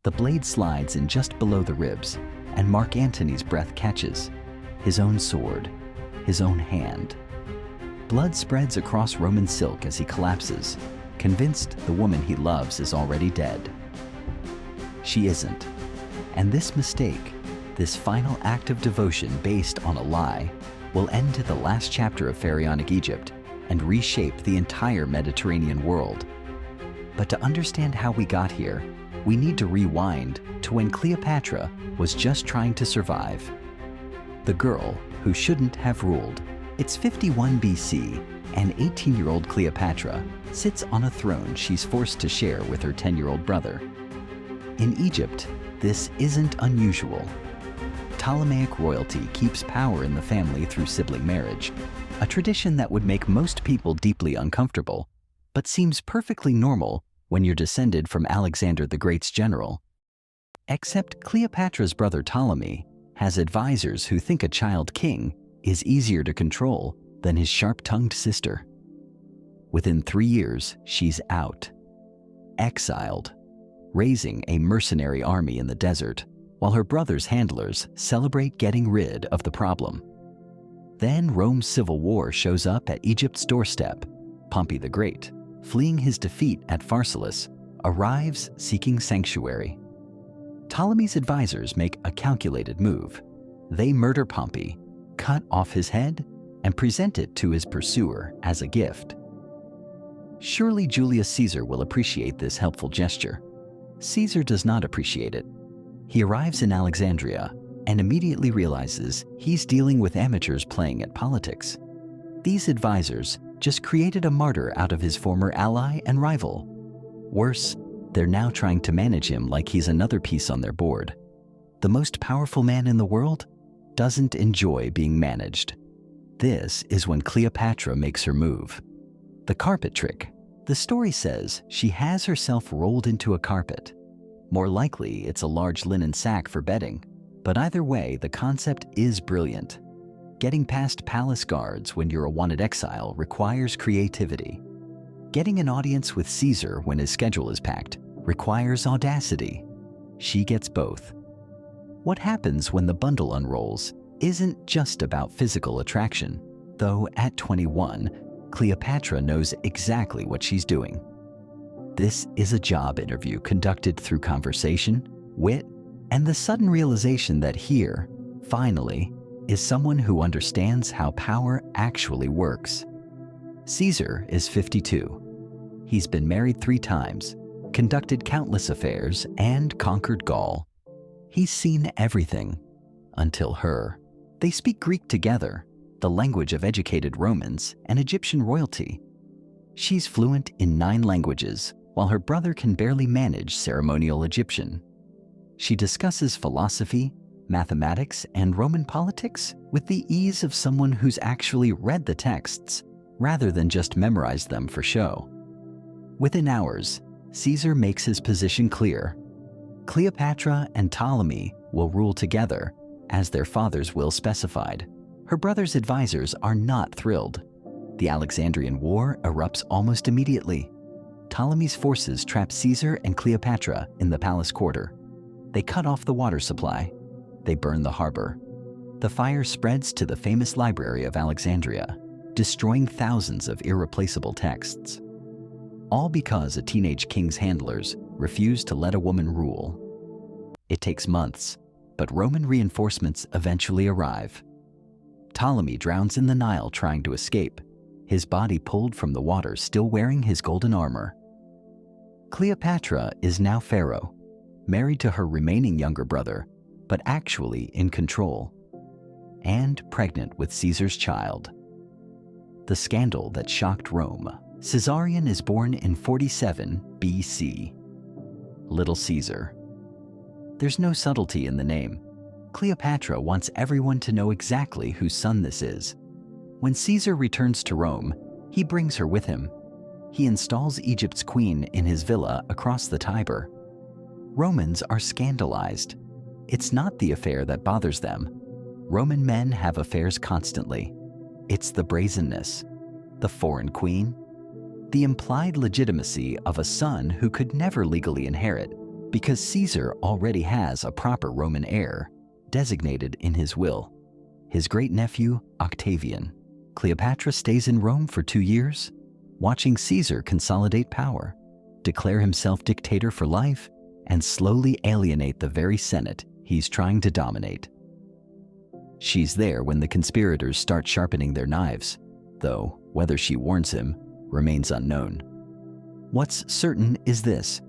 The blade slides in just below the ribs, and Mark Antony's breath catches. His own sword, his own hand. Blood spreads across Roman silk as he collapses, convinced the woman he loves is already dead. She isn't. And this mistake, this final act of devotion based on a lie, will end the last chapter of Pharaonic Egypt and reshape the entire Mediterranean world. But to understand how we got here, we need to rewind to when Cleopatra was just trying to survive. The girl who shouldn't have ruled. It's 51 BC, and 18-year-old Cleopatra sits on a throne she's forced to share with her 10-year-old brother. In Egypt, this isn't unusual. Ptolemaic royalty keeps power in the family through sibling marriage, a tradition that would make most people deeply uncomfortable, but seems perfectly normal when you're descended from Alexander the Great's general. Except Cleopatra's brother Ptolemy has advisors who think a child king is easier to control than his sharp-tongued sister. Within 3 years, she's out, exiled, raising a mercenary army in the desert, while her brother's handlers celebrate getting rid of the problem. Then Rome's civil war shows up at Egypt's doorstep. Pompey the Great, fleeing his defeat at Pharsalus, arrives seeking sanctuary. Ptolemy's advisors make a calculated move. They murder Pompey, cut off his head, and present it to his pursuer as a gift. Surely Julius Caesar will appreciate this helpful gesture. Caesar does not appreciate it. He arrives in Alexandria and immediately realizes he's dealing with amateurs playing at politics. These advisors just created a martyr out of his former ally and rival. Worse, they're now trying to manage him like he's another piece on their board. The most powerful man in the world doesn't enjoy being managed. This is when Cleopatra makes her move. The carpet trick. The story says she has herself rolled into a carpet. More likely, it's a large linen sack for bedding. But either way, the concept is brilliant. Getting past palace guards when you're a wanted exile requires creativity. Getting an audience with Caesar when his schedule is packed requires audacity. She gets both. What happens when the bundle unrolls isn't just about physical attraction, though at 21, Cleopatra knows exactly what she's doing. This is a job interview conducted through conversation, wit, and the sudden realization that here, finally, is someone who understands how power actually works. Caesar is 52. He's been married 3 times, conducted countless affairs, and conquered Gaul. He's seen everything, until her. They speak Greek together, the language of educated Romans and Egyptian royalty. She's fluent in 9 languages, while her brother can barely manage ceremonial Egyptian. She discusses philosophy, mathematics, and Roman politics with the ease of someone who's actually read the texts rather than just memorized them for show. Within hours, Caesar makes his position clear. Cleopatra and Ptolemy will rule together, as their father's will specified. Her brother's advisors are not thrilled. The Alexandrian War erupts almost immediately. Ptolemy's forces trap Caesar and Cleopatra in the palace quarter. They cut off the water supply. They burn the harbor. The fire spreads to the famous library of Alexandria, destroying thousands of irreplaceable texts. All because a teenage king's handlers refuse to let a woman rule. It takes months, but Roman reinforcements eventually arrive. Ptolemy drowns in the Nile trying to escape, his body pulled from the water still wearing his golden armor. Cleopatra is now pharaoh, married to her remaining younger brother, but actually in control, and pregnant with Caesar's child. The scandal that shocked Rome. Caesarion is born in 47 BC. Little Caesar. There's no subtlety in the name. Cleopatra wants everyone to know exactly whose son this is. When Caesar returns to Rome, he brings her with him. He installs Egypt's queen in his villa across the Tiber. Romans are scandalized. It's not the affair that bothers them. Roman men have affairs constantly. It's the brazenness, the foreign queen, the implied legitimacy of a son who could never legally inherit, because Caesar already has a proper Roman heir designated in his will, his great-nephew Octavian. Cleopatra stays in Rome for 2 years, watching Caesar consolidate power, declare himself dictator for life, and slowly alienate the very Senate he's trying to dominate. She's there when the conspirators start sharpening their knives, though whether she warns him remains unknown. What's certain is this: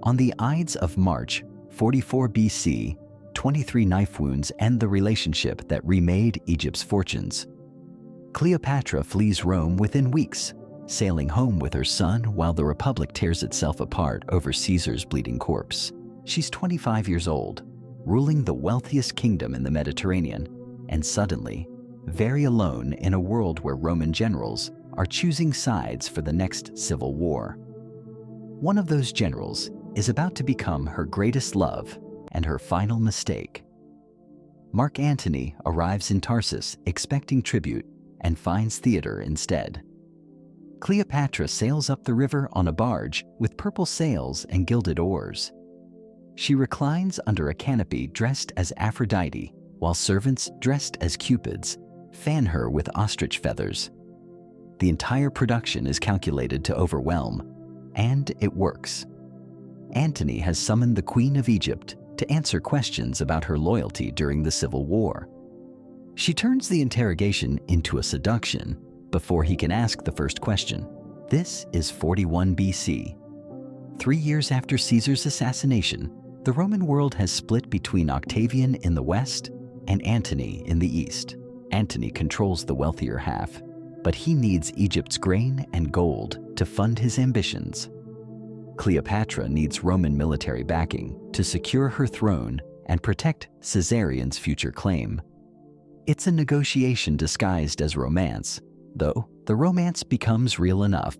on the Ides of March, 44 BC, 23 knife wounds end the relationship that remade Egypt's fortunes. Cleopatra flees Rome within weeks, sailing home with her son while the Republic tears itself apart over Caesar's bleeding corpse. She's 25 years old, ruling the wealthiest kingdom in the Mediterranean, and suddenly, very alone in a world where Roman generals are choosing sides for the next civil war. One of those generals is about to become her greatest love and her final mistake. Mark Antony arrives in Tarsus expecting tribute and finds theater instead. Cleopatra sails up the river on a barge with purple sails and gilded oars. She reclines under a canopy dressed as Aphrodite, while servants dressed as Cupids fan her with ostrich feathers. The entire production is calculated to overwhelm, and it works. Antony has summoned the Queen of Egypt to answer questions about her loyalty during the Civil War. She turns the interrogation into a seduction before he can ask the first question. This is 41 BC. 3 years after Caesar's assassination, the Roman world has split between Octavian in the west and Antony in the east. Antony controls the wealthier half, but he needs Egypt's grain and gold to fund his ambitions. Cleopatra needs Roman military backing to secure her throne and protect Caesarion's future claim. It's a negotiation disguised as romance, though the romance becomes real enough.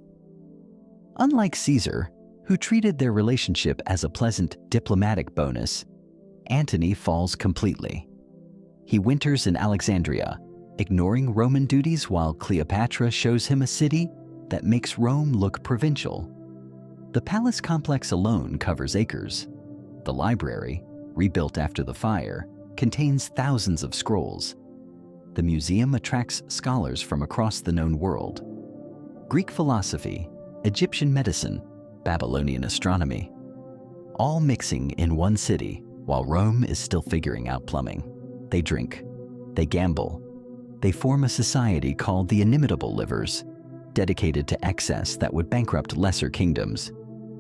Unlike Caesar, who treated their relationship as a pleasant diplomatic bonus, Antony falls completely. He winters in Alexandria, ignoring Roman duties while Cleopatra shows him a city that makes Rome look provincial. The palace complex alone covers acres. The library, rebuilt after the fire, contains thousands of scrolls. The museum attracts scholars from across the known world. Greek philosophy, Egyptian medicine, Babylonian astronomy, all mixing in one city while Rome is still figuring out plumbing. They drink, they gamble, they form a society called the Inimitable Livers, dedicated to excess that would bankrupt lesser kingdoms.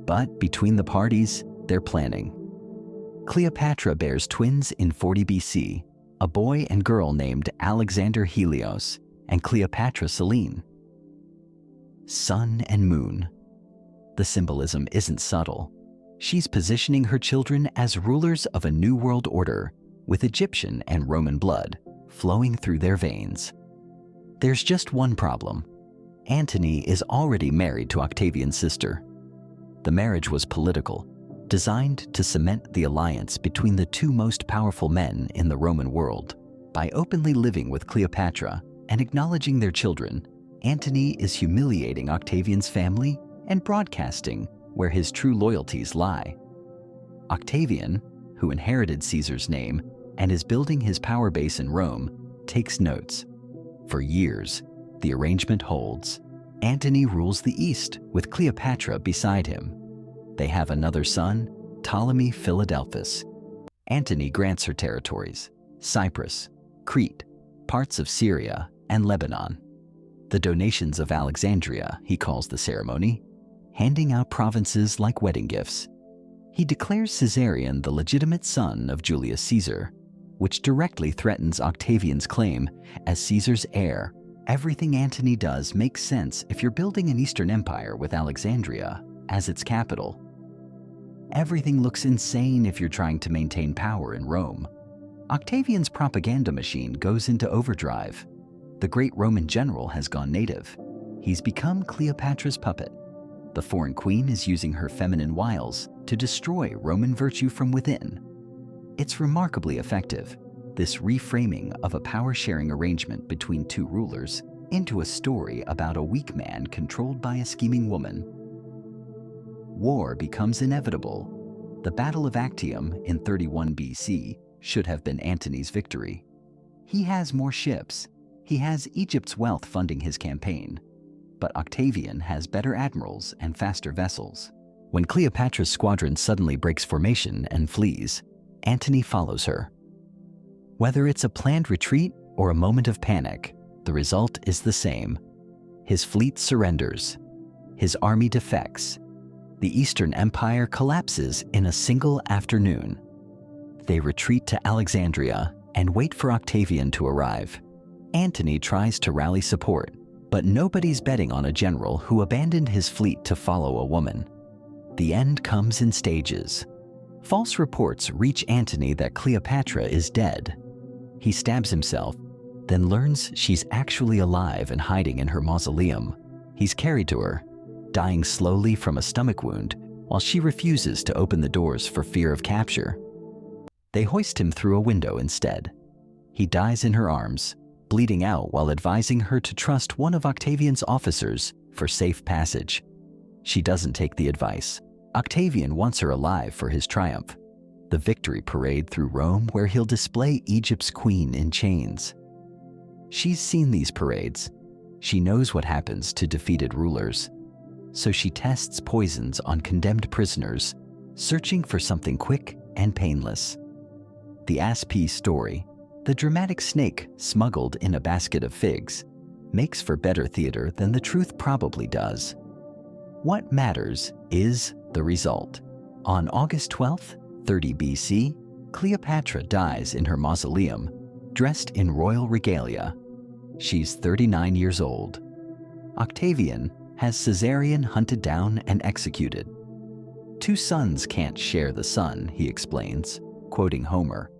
But between the parties, they're planning. Cleopatra bears twins in 40 BC, a boy and girl named Alexander Helios and Cleopatra Selene. Sun and moon. The symbolism isn't subtle. She's positioning her children as rulers of a new world order with Egyptian and Roman blood flowing through their veins. There's just one problem. Antony is already married to Octavian's sister. The marriage was political, designed to cement the alliance between the two most powerful men in the Roman world. By openly living with Cleopatra and acknowledging their children, Antony is humiliating Octavian's family and broadcasting where his true loyalties lie. Octavian, who inherited Caesar's name and is building his power base in Rome, takes notes. For years, the arrangement holds. Antony rules the East with Cleopatra beside him. They have another son, Ptolemy Philadelphus. Antony grants her territories: Cyprus, Crete, parts of Syria, and Lebanon. The donations of Alexandria, he calls the ceremony, handing out provinces like wedding gifts. He declares Caesarion the legitimate son of Julius Caesar, which directly threatens Octavian's claim as Caesar's heir. Everything Antony does makes sense if you're building an Eastern Empire with Alexandria as its capital. Everything looks insane if you're trying to maintain power in Rome. Octavian's propaganda machine goes into overdrive. The great Roman general has gone native. He's become Cleopatra's puppet. The foreign queen is using her feminine wiles to destroy Roman virtue from within. It's remarkably effective, this reframing of a power-sharing arrangement between two rulers into a story about a weak man controlled by a scheming woman. War becomes inevitable. The Battle of Actium in 31 BC should have been Antony's victory. He has more ships. He has Egypt's wealth funding his campaign. But Octavian has better admirals and faster vessels. When Cleopatra's squadron suddenly breaks formation and flees, Antony follows her. Whether it's a planned retreat or a moment of panic, the result is the same. His fleet surrenders. His army defects. The Eastern Empire collapses in a single afternoon. They retreat to Alexandria and wait for Octavian to arrive. Antony tries to rally support, but nobody's betting on a general who abandoned his fleet to follow a woman. The end comes in stages. False reports reach Antony that Cleopatra is dead. He stabs himself, then learns she's actually alive and hiding in her mausoleum. He's carried to her, dying slowly from a stomach wound, while she refuses to open the doors for fear of capture. They hoist him through a window instead. He dies in her arms, bleeding out while advising her to trust one of Octavian's officers for safe passage. She doesn't take the advice. Octavian wants her alive for his triumph, the victory parade through Rome where he'll display Egypt's queen in chains. She's seen these parades. She knows what happens to defeated rulers. So she tests poisons on condemned prisoners, searching for something quick and painless. The ass-pea story, the dramatic snake smuggled in a basket of figs, makes for better theater than the truth probably does. What matters is the result. On August 12th, 30 BC, Cleopatra dies in her mausoleum, dressed in royal regalia. She's 39 years old. Octavian has Caesarion hunted down and executed. Two sons can't share the sun, he explains, quoting Homer.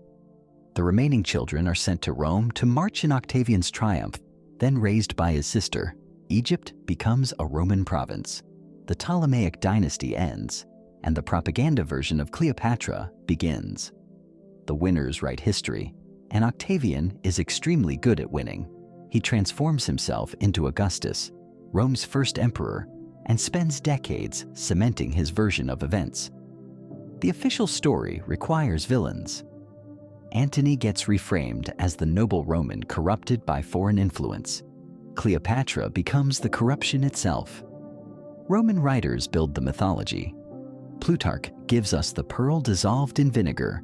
The remaining children are sent to Rome to march in Octavian's triumph, then raised by his sister. Egypt becomes a Roman province. The Ptolemaic dynasty ends, and the propaganda version of Cleopatra begins. The winners write history, and Octavian is extremely good at winning. He transforms himself into Augustus, Rome's first emperor, and spends decades cementing his version of events. The official story requires villains. Antony gets reframed as the noble Roman corrupted by foreign influence. Cleopatra becomes the corruption itself. Roman writers build the mythology. Plutarch gives us the pearl dissolved in vinegar,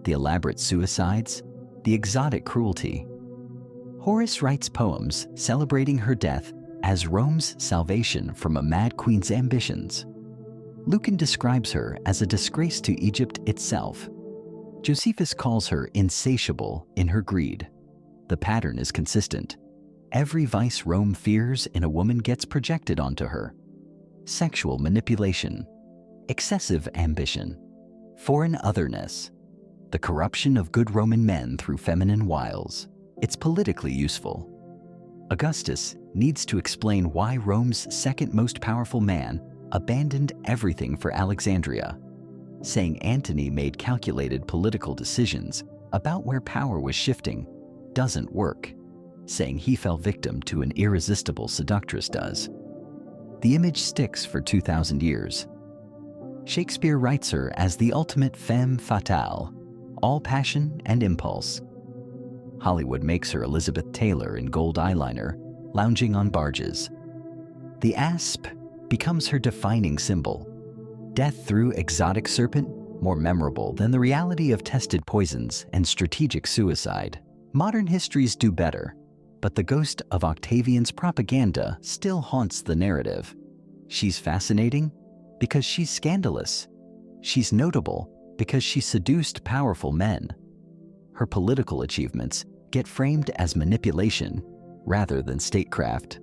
the elaborate suicides, the exotic cruelty. Horace writes poems celebrating her death as Rome's salvation from a mad queen's ambitions. Lucan describes her as a disgrace to Egypt itself. Josephus calls her insatiable in her greed. The pattern is consistent. Every vice Rome fears in a woman gets projected onto her. Sexual manipulation, excessive ambition, foreign otherness, the corruption of good Roman men through feminine wiles. It's politically useful. Augustus needs to explain why Rome's second most powerful man abandoned everything for Alexandria, saying Antony made calculated political decisions about where power was shifting doesn't work, saying he fell victim to an irresistible seductress does. The image sticks for 2,000 years. Shakespeare writes her as the ultimate femme fatale, all passion and impulse. Hollywood makes her Elizabeth Taylor in gold eyeliner, lounging on barges. The asp becomes her defining symbol. Death through exotic serpent, more memorable than the reality of tested poisons and strategic suicide. Modern histories do better, but the ghost of Octavian's propaganda still haunts the narrative. She's fascinating because she's scandalous. She's notable because she seduced powerful men. Her political achievements get framed as manipulation rather than statecraft.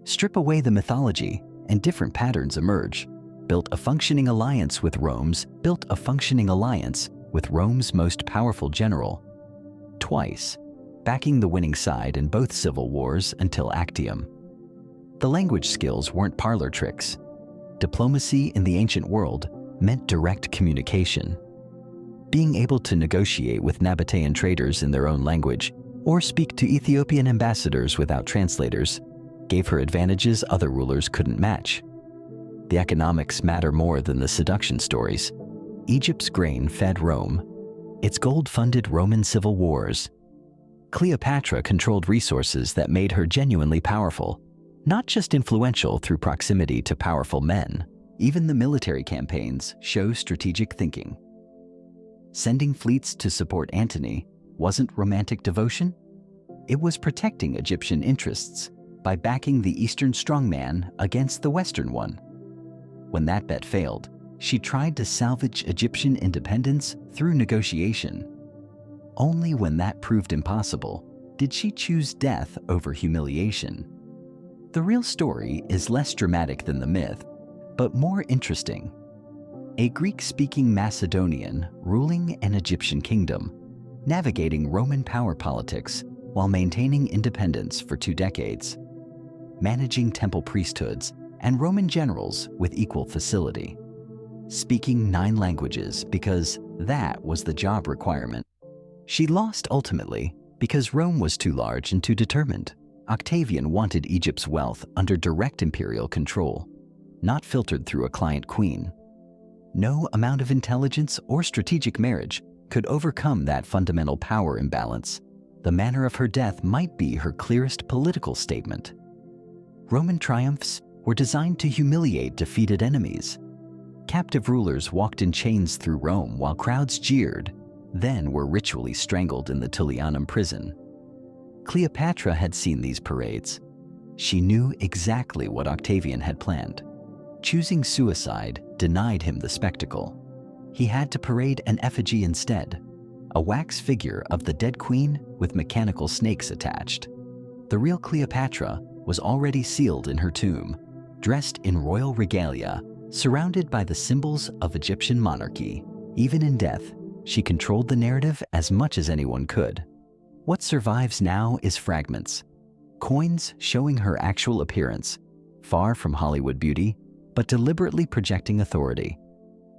Strip away the mythology and different patterns emerge. Built a functioning alliance with Rome's most powerful general. Twice, backing the winning side in both civil wars until Actium. The language skills weren't parlor tricks. Diplomacy in the ancient world meant direct communication. Being able to negotiate with Nabatean traders in their own language or speak to Ethiopian ambassadors without translators gave her advantages other rulers couldn't match. The economics matter more than the seduction stories. Egypt's grain fed Rome. Its gold funded Roman civil wars. Cleopatra controlled resources that made her genuinely powerful, not just influential through proximity to powerful men. Even the military campaigns show strategic thinking. Sending fleets to support Antony wasn't romantic devotion. It was protecting Egyptian interests by backing the Eastern strongman against the Western one. When that bet failed, she tried to salvage Egyptian independence through negotiation. Only when that proved impossible did she choose death over humiliation. The real story is less dramatic than the myth, but more interesting. A Greek-speaking Macedonian ruling an Egyptian kingdom, navigating Roman power politics while maintaining independence for 2 decades, managing temple priesthoods and Roman generals with equal facility, speaking 9 languages because that was the job requirement. She lost ultimately because Rome was too large and too determined. Octavian wanted Egypt's wealth under direct imperial control, not filtered through a client queen. No amount of intelligence or strategic marriage could overcome that fundamental power imbalance. The manner of her death might be her clearest political statement. Roman triumphs were designed to humiliate defeated enemies. Captive rulers walked in chains through Rome while crowds jeered, then were ritually strangled in the Tullianum prison. Cleopatra had seen these parades. She knew exactly what Octavian had planned. Choosing suicide denied him the spectacle. He had to parade an effigy instead, a wax figure of the dead queen with mechanical snakes attached. The real Cleopatra was already sealed in her tomb, dressed in royal regalia, surrounded by the symbols of Egyptian monarchy. Even in death, she controlled the narrative as much as anyone could. What survives now is fragments, coins showing her actual appearance, far from Hollywood beauty, but deliberately projecting authority,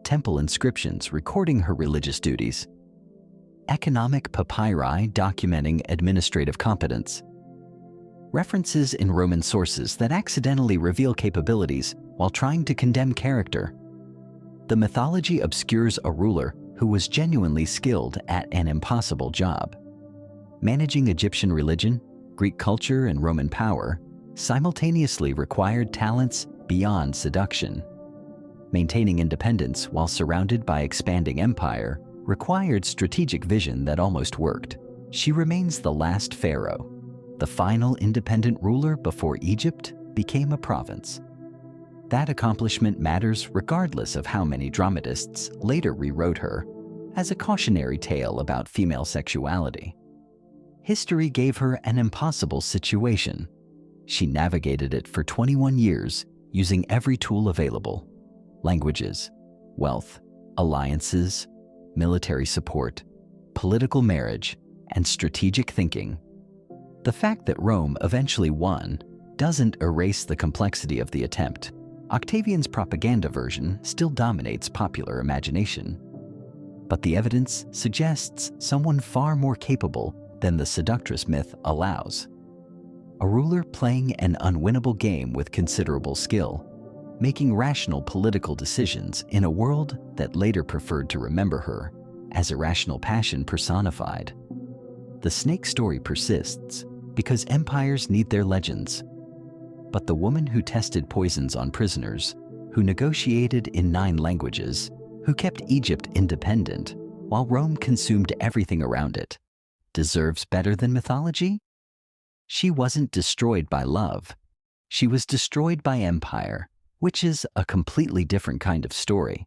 temple inscriptions recording her religious duties, economic papyri documenting administrative competence, references in Roman sources that accidentally reveal capabilities while trying to condemn character. The mythology obscures a ruler who was genuinely skilled at an impossible job. Managing Egyptian religion, Greek culture, and Roman power simultaneously required talents beyond seduction. Maintaining independence while surrounded by expanding empire required strategic vision that almost worked. She remains the last pharaoh, the final independent ruler before Egypt became a province. That accomplishment matters regardless of how many dramatists later rewrote her as a cautionary tale about female sexuality. History gave her an impossible situation. She navigated it for 21 years using every tool available: languages, wealth, alliances, military support, political marriage, and strategic thinking. The fact that Rome eventually won doesn't erase the complexity of the attempt. Octavian's propaganda version still dominates popular imagination. But the evidence suggests someone far more capable than the seductress myth allows. A ruler playing an unwinnable game with considerable skill, making rational political decisions in a world that later preferred to remember her as irrational passion personified. The snake story persists because empires need their legends. But the woman who tested poisons on prisoners, who negotiated in 9 languages, who kept Egypt independent while Rome consumed everything around it, deserves better than mythology? She wasn't destroyed by love. She was destroyed by empire, which is a completely different kind of story.